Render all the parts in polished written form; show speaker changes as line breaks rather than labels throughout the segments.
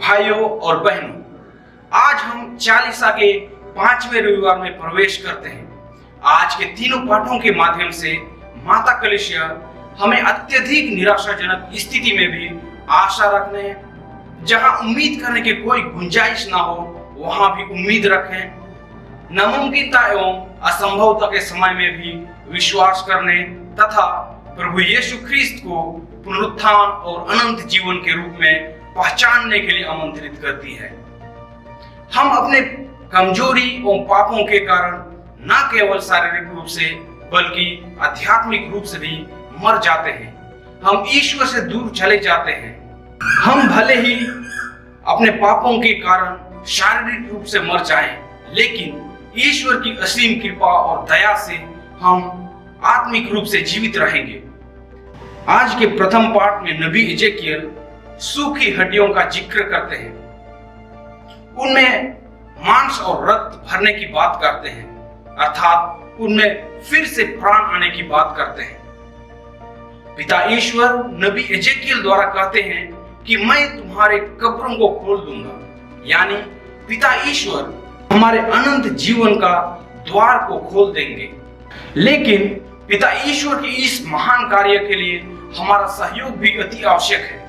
भाइयों और बहनों, आज हम चालीसा के 5वें रविवार में प्रवेश करते हैं। आज के तीनों पाठों के माध्यम से माता कलीसिया हमें अत्यधिक निराशाजनक स्थिति में भी आशा रखने, जहां उम्मीद करने की कोई गुंजाइश ना हो वहां भी उम्मीद रखें, नामुमकिनता एवं असंभवता के समय में भी विश्वास करने तथा प्रभु यीशु ख्रिस्त को पुनरुत्थान और अनंत जीवन के रूप में पहचानने के लिए आमंत्रित करती है। हम अपने कमजोरी और पापों के कारण न केवल शारीरिक रूप से बल्कि आध्यात्मिक रूप से भी मर जाते हैं। हम ईश्वर से दूर चले जाते हैं। हम भले ही अपने पापों के कारण शारीरिक रूप से मर जाएं, लेकिन ईश्वर की असीम कृपा और दया से हम आत्मिक रूप से जीवित रहेंगे। आज के प्रथम पाठ में नबी इज़ेकियल सूखी हड्डियों का जिक्र करते हैं। उनमें मांस और रक्त भरने की बात करते हैं, अर्थात उनमें फिर से प्राण आने की बात करते हैं। पिता ईश्वर नबी इज़ेकियल द्वारा कहते हैं कि मैं तुम्हारे कब्रों को खोल दूंगा, यानी पिता ईश्वर हमारे अनंत जीवन का द्वार को खोल देंगे। लेकिन पिता ईश्वर के इस महान कार्य के लिए हमारा सहयोग भी अति आवश्यक है।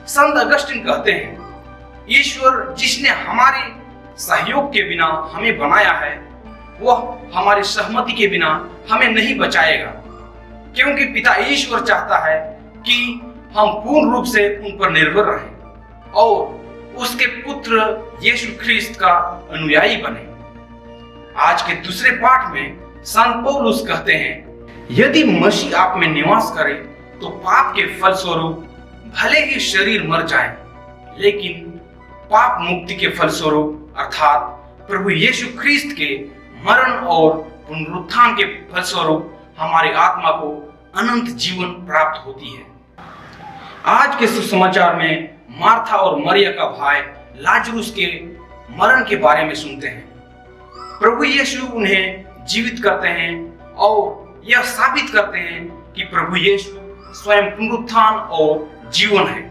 संत अगस्टिन कहते हैं, ईश्वर जिसने हमारे सहयोग के बिना हमें बनाया है, वह हमारी सहमति के बिना हमें नहीं बचाएगा, क्योंकि पिता ईश्वर चाहता है कि हम पूर्ण रूप से उन पर निर्भर रहें और उसके पुत्र यीशु ख्रिस्त का अनुयायी बने। आज के दूसरे पाठ में संत पौलुस कहते हैं, यदि मसीह आप में निवास करे तो पाप के फलस्वरूप भले ही शरीर मर जाए, लेकिन पाप मुक्ति के फलस्वरूप अर्थात प्रभु यीशु ख्रिस्त के मरण और पुनरुत्थान के फलस्वरूप हमारी आत्मा को अनंत जीवन प्राप्त होती है। आज के सुसमाचार में मार्था और मरिया का भाई लाजरुस के मरण के बारे में सुनते हैं। प्रभु यीशु उन्हें जीवित करते हैं और यह साबित करते हैं कि प्रभु यीशु स्वयं पुनरुत्थान और जीवन है।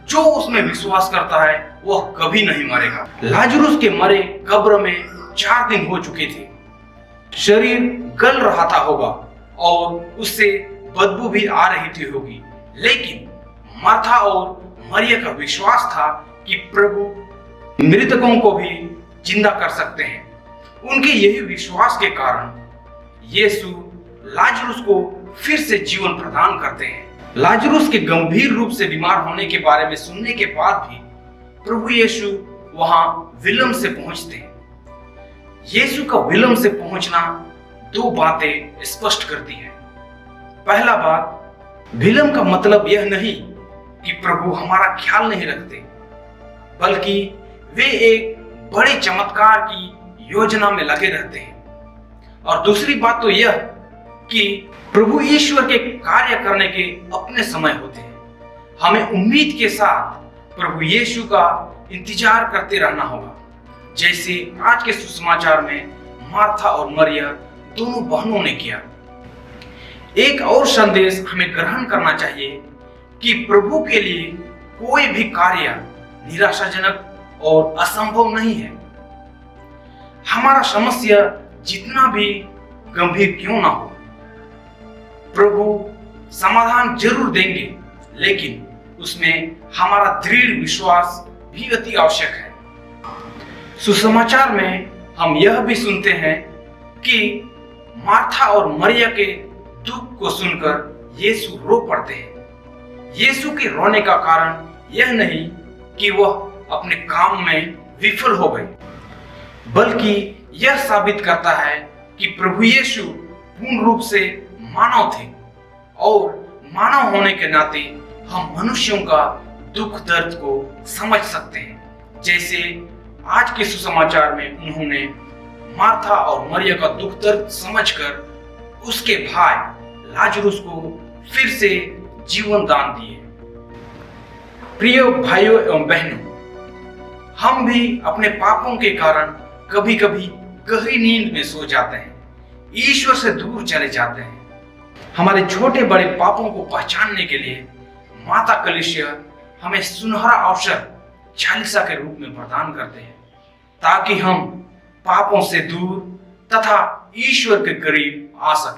जो उसमें विश्वास करता है वह कभी नहीं मरेगा। लाजरुस के मरे कब्र में 4 दिन हो चुके थे। शरीर गल रहा था होगा और उससे बदबू भी आ रही थी होगी, लेकिन मार्था और मरिया का विश्वास था कि प्रभु मृतकों को भी जिंदा कर सकते हैं। उनके यही विश्वास के कारण यीशु लाजरुस को फिर से जीवन प्रदान करते हैं। लाजरुस के गंभीर रूप से बीमार होने के बारे में सुनने के बाद भी प्रभु यीशु वहां विलंब से पहुंचते हैं। यीशु का विलंब से पहुंचना 2 बातें स्पष्ट करती है। पहला बात, विलंब का मतलब यह नहीं कि प्रभु हमारा ख्याल नहीं रखते, बल्कि वे एक बड़े चमत्कार की योजना में लगे रहते हैं। और दूसरी बात तो यह कि प्रभु ईश्वर के कार्य करने के अपने समय होते हैं। हमें उम्मीद के साथ प्रभु यीशु का इंतजार करते रहना होगा, जैसे आज के सुसमाचार में मार्था और मरिया दोनों बहनों ने किया। एक और संदेश हमें ग्रहण करना चाहिए कि प्रभु के लिए कोई भी कार्य निराशाजनक और असंभव नहीं है। हमारा समस्या जितना भी गंभीर क्यों ना हो, प्रभु समाधान जरूर देंगे, लेकिन उसमें हमारा दृढ़ विश्वास भी अति आवश्यक है। सुसमाचार में हम यह भी सुनते हैं कि मार्था और मरिया के दुख को सुनकर यीशु रो पड़ते हैं। यीशु के रोने का कारण यह नहीं कि वह अपने काम में विफल हो गए, बल्कि यह साबित करता है कि प्रभु यीशु पूर्ण रूप से मानव थे और मानव होने के नाते हम मनुष्यों का दुख दर्द को समझ सकते हैं। जैसे आज के सुसमाचार में उन्होंने मार्था और मरिया का दुख दर्द समझकर उसके भाई लाजरुस को फिर से जीवन दान दिए। प्रिय भाइयों एवं बहनों, हम भी अपने पापों के कारण कभी कभी गहरी नींद में सो जाते हैं, ईश्वर से दूर चले जाते हैं। हमारे छोटे बड़े पापों को पहचानने के लिए माता कलीसिया हमें सुनहरा अवसर चालीसा के रूप में प्रदान करते हैं, ताकि हम पापों से दूर तथा ईश्वर के करीब आ सकें।